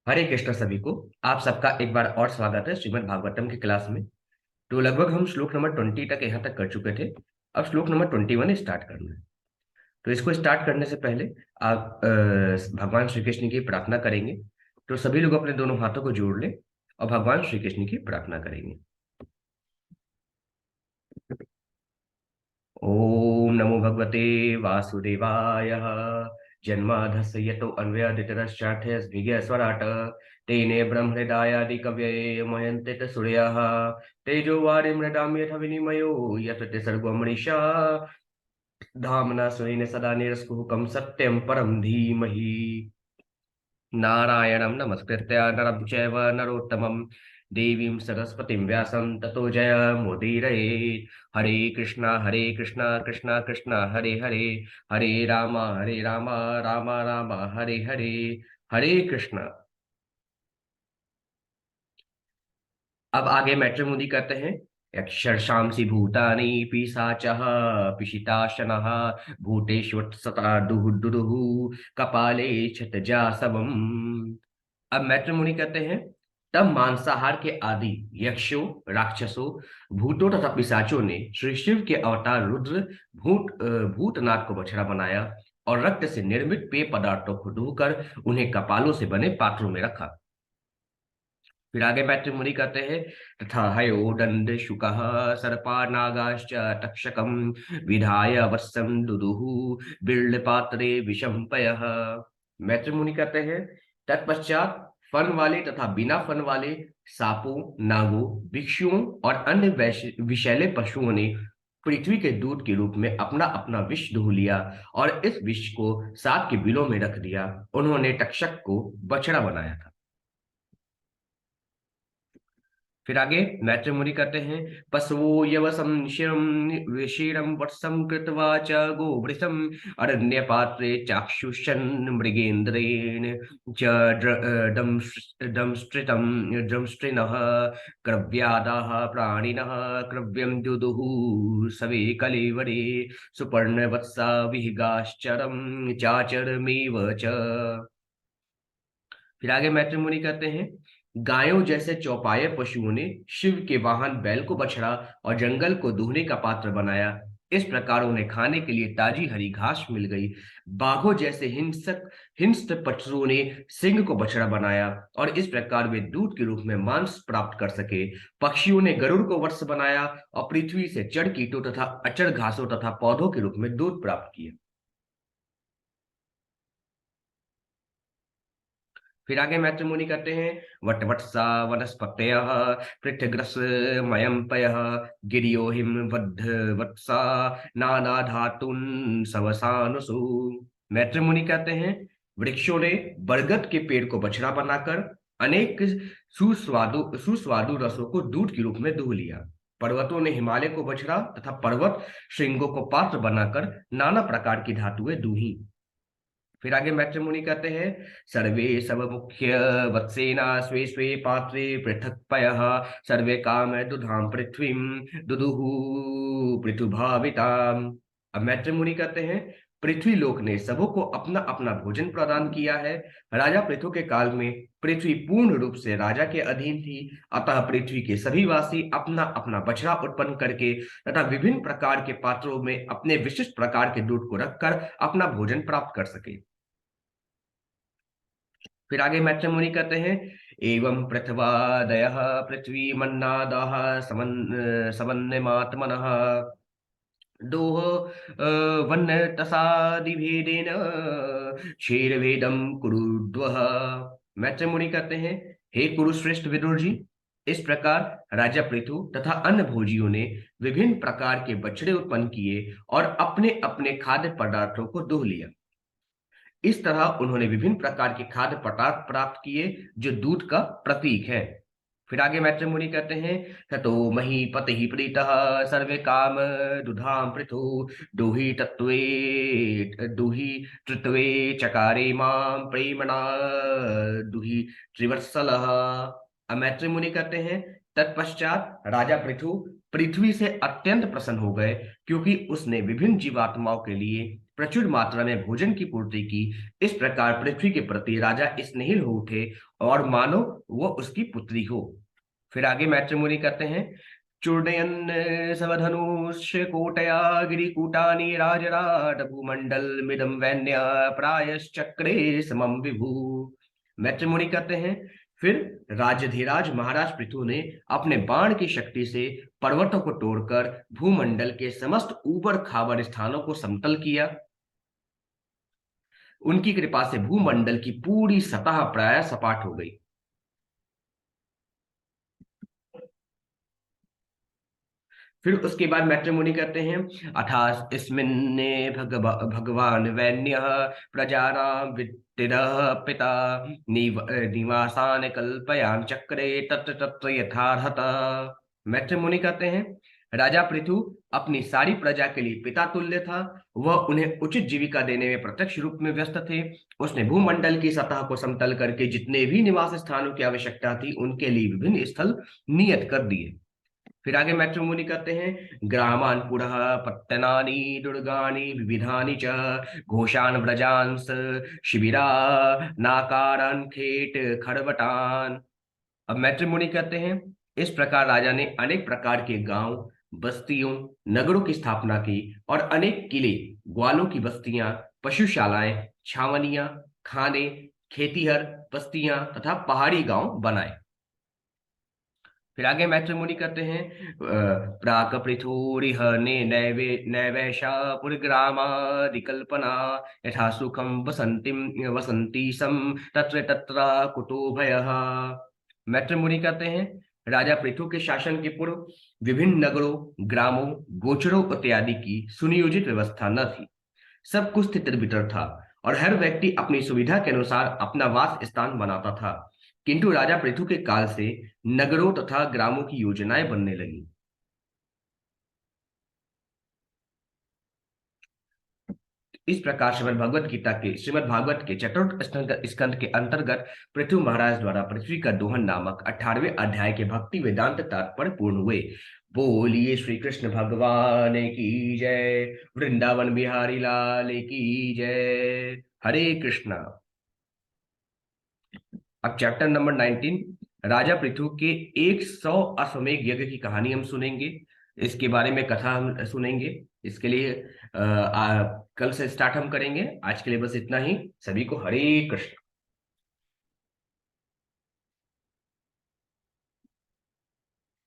हरे कृष्ण सभी को। आप सबका एक बार और स्वागत है श्रीमद् भागवतम की क्लास में। तो लगभग हम श्लोक नंबर 20 तक यहाँ तक कर चुके थे। अब श्लोक नंबर 21 स्टार्ट करना है। तो इसको स्टार्ट करने से पहले आप भगवान श्री कृष्ण की प्रार्थना करेंगे। तो सभी लोग अपने दोनों हाथों को जोड़ लें और भगवान श्री कृष्ण की प्रार्थना करेंगे। ओम नमो भगवते वासुदेवाय। जन्माधस्य यतो अन्वयादितरश्चार्थयस्भिर्यस्वराट् तेने ब्रह्महृदायादि कवये मयन्ते च सूर्याः तेजो वारिमृदां यथा विनिमयो यतते सर्वमनीषा धाम्ना स्वेन सदा निरस्तकुहकं सत्यं परं धीमहि। नारायणं नमस्कृत्य नरं चैव नरोत्तमं देवीं सरस्वतीं व्यासं ततो जयमुदीरयेत्। हरे कृष्णा कृष्णा कृष्णा हरे हरे, हरे राम राम राम हरे हरे। हरे कृष्णा। अब आगे मैट्रिमोनी करते हैं। यक्षरशांसि भूतानि पिशाचः पिशिताशनः भूतेष्वत्सता दुहुदुदुः कपाले क्षतजासवम्। अब मैट्रिमोनी कहते हैं। तब मांसाहार के आदि यक्षों, राक्षसों, भूतों तथा पिशाचों ने श्री शिव के अवतार रुद्र भूतनाथ को बछड़ा बनाया और रक्त से निर्मित पेय पदार्थों को धोकर उन्हें कपालों से बने पात्रों में रखा। फिर आगे मैत्रिमुनि कहते हैं। तथा हयो दंड शुकः सर्पा नागाश्च तक्षकम विधाय वत्सं दुदुः बिरल पात्रे विषम पयः। मैत्रिमुनि कहते हैं। तत्पश्चात फन वाले तथा बिना फन वाले सांपों, नागों, भिक्षुओं और अन्य विषैले पशुओं ने पृथ्वी के दूध के रूप में अपना अपना विष दूह लिया और इस विष को सांप के बिलों में रख दिया। उन्होंने तक्षक को बछड़ा बनाया था। फिर आगे मैत्रिमुनि कहते हैं। पशवो यवसं शिरम वत्सं कृत्वा च गोवृषम् अरण्य पात्रे चाक्षुषन् मृगेन्द्रेण च दंष्ट्रिनः क्रव्यादाः प्राणिनः क्रव्यं दुदुः सवे कलेवरे सुपर्णवत्सा विहिगाश्चरं चाचरमेव च। फिर आगे मैत्रिमुनि कहते हैं। गायों जैसे चौपाए पशुओं ने शिव के वाहन बैल को बछड़ा और जंगल को दूहने का पात्र बनाया। इस प्रकार उन्हें खाने के लिए ताजी हरी घास मिल गई। बाघों जैसे हिंस्र पशुओं ने सिंह को बछड़ा बनाया और इस प्रकार वे दूध के रूप में मांस प्राप्त कर सके। पक्षियों ने गरुड़ को वत्स बनाया और पृथ्वी से जड़ कीटों तथा अचड़ घासों तथा पौधों के रूप में दूध प्राप्त किया। फिर आगे मैत्रिमुनि कहते हैं। वटवत्सा वनस्पतयः पृथग्रसमयं पयः गिरियो हिमवद् वत्सा नाना धातुन सवसानुसु। मैत्रिमुनि कहते हैं। वृक्षों ने बरगद के पेड़ को बछड़ा बनाकर अनेक सुस्वादु रसों को दूध के रूप में दूह लिया। पर्वतों ने हिमालय को बछड़ा तथा पर्वत श्रृंगों को पात्र बनाकर नाना प्रकार की धातुएं दूही। फिर आगे मैत्रिमुनि कहते हैं। सर्वे सब मुख्य वत्सेना स्वे स्वे पात्रे पृथक पयः सर्वे काम दुधाम पृथ्वीम दुदुहु पृथुभाविताम। अब मैत्रिमुनि कहते हैं। पृथ्वी लोक ने सबों को अपना अपना भोजन प्रदान किया है। राजा पृथु के काल में पृथ्वी पूर्ण रूप से राजा के अधीन थी। अतः पृथ्वी के सभी वासी अपना अपना बछड़ा उत्पन्न करके तथा विभिन्न प्रकार के पात्रों में अपने विशिष्ट प्रकार के दूध को रखकर अपना भोजन प्राप्त कर सके। फिर आगे मैत्रिमुनि कहते हैं। एवं पृथ्वादयः पृथ्वी मन्नादाः समन्यमात्मनः दोह वन्न तसादिभेदेन क्षेरभेदम कुरुद्वः। मैत्रिमुनि कहते हैं। हे कुरुश्रेष्ठ विदुर जी, इस प्रकार राजा पृथु तथा अन्य भोजियों ने विभिन्न प्रकार के बछड़े उत्पन्न किए और अपने अपने खाद्य पदार्थों को दूह लिया। इस तरह उन्होंने विभिन्न प्रकार के खाद्य पदार्थ प्राप्त किए जो दूध का प्रतीक है। फिर आगे मैत्रिमुनि कहते हैं। ततो महीपतिः प्रीतः सर्वे काम दुधाम पृथु दुहि तत्वे दुहि तृत्वे चकारे मां प्रेमणा दुहि त्रिवत्सलः। अब मैत्रिमुनि कहते हैं। तत्पश्चात राजा पृथु पृथ्वी से अत्यंत प्रसन्न हो गए क्योंकि उसने विभिन्न जीवात्माओं के लिए प्रचुर मात्रा में भोजन की पूर्ति की। इस प्रकार पृथ्वी के प्रति राजा स्नेहिल हो उठे और मानो वो उसकी पुत्री हो। फिर आगे मैत्रिमुनि कहते हैं, चूर्णयन् सवधनुष कोटया गिरिकूटानि राजराट भूमंडल मिदम वैन्य प्रायश्चक्रे समम विभु। मैत्रिमुनि कहते हैं, फिर राजधिराज महाराज पृथु ने अपने बाण की शक्ति से पर्वतों को तोड़कर भूमंडल के समस्त ऊबड़ खाबड़ स्थानों को समतल किया। उनकी कृपा से भूमंडल की पूरी सतह प्राय सपाट हो गई। फिर उसके बाद मैत्रिमुनि कहते हैं, अथास इसमिन्ने भगवान वैन्य प्रजानां वित्तिरः पिता निवासान कल्पयान चक्रे तत्र तत्र यथार्हता। मैत्रिमुनि कहते हैं, राजा पृथु अपनी सारी प्रजा के लिए पिता तुल्य था। वह उन्हें उचित जीविका देने में प्रत्यक्ष रूप में व्यस्त थे। उसने भूमंडल की सतह को समतल करके जितने भी निवास स्थानों की आवश्यकता थी उनके लिए विभिन्न स्थल नियत कर दिए। फिर आगे मैत्रिमुनि कहते हैं, ग्रामान पुरः पत्तनानि दुर्गानि विविधानि च घोषान व्रजांस शिबिरा नाकारान खेट खड़बटान। अब मैत्रिमुनि कहते हैं, इस प्रकार राजा ने अनेक प्रकार के गांव, बस्तियों, नगरों की स्थापना की और अनेक किले, ग्वालों की बस्तियां, पशुशालाएं, छावनियां, खाने, खेतीहर बस्तियां तथा पहाड़ी गांव बनाए। फिर आगे मैत्रिमुनि कहते हैं, प्राक पृथुरिह ने नैवे नैवैषा पुरग्रामादिकल्पना यथा सुखम वसंती सम तत्र तत्र कुतो भयः। मैत्रिमुनि कहते हैं, राजा पृथु के शासन के पूर्व विभिन्न नगरों, ग्रामों, गोचरों इत्यादि की सुनियोजित व्यवस्था न थी। सब कुछ तितर बितर था और हर व्यक्ति अपनी सुविधा के अनुसार अपना वास स्थान बनाता था। किंतु राजा पृथु के काल से नगरों तथा ग्रामों की योजनाएं बनने लगी। इस प्रकार श्रीमद् भागवत के चतुर्थ स्कंद के अंतर्गत पृथु महाराज द्वारा पृथ्वी का दोहन नामक 18वें अध्याय के भक्ति वेदांत तात्पर्य पूर्ण हुए। बोलिए श्री कृष्ण भगवान की जय, वृंदावन बिहारी लाल की जय। हरे कृष्णा। अब चैप्टर नंबर 19, राजा पृथु के 100 अश्वमेध यज्ञ की कहानी हम सुनेंगे। इसके बारे में कथा हम सुनेंगे। इसके लिए कल से स्टार्ट हम करेंगे। आज के लिए बस इतना ही। सभी को हरे कृष्ण।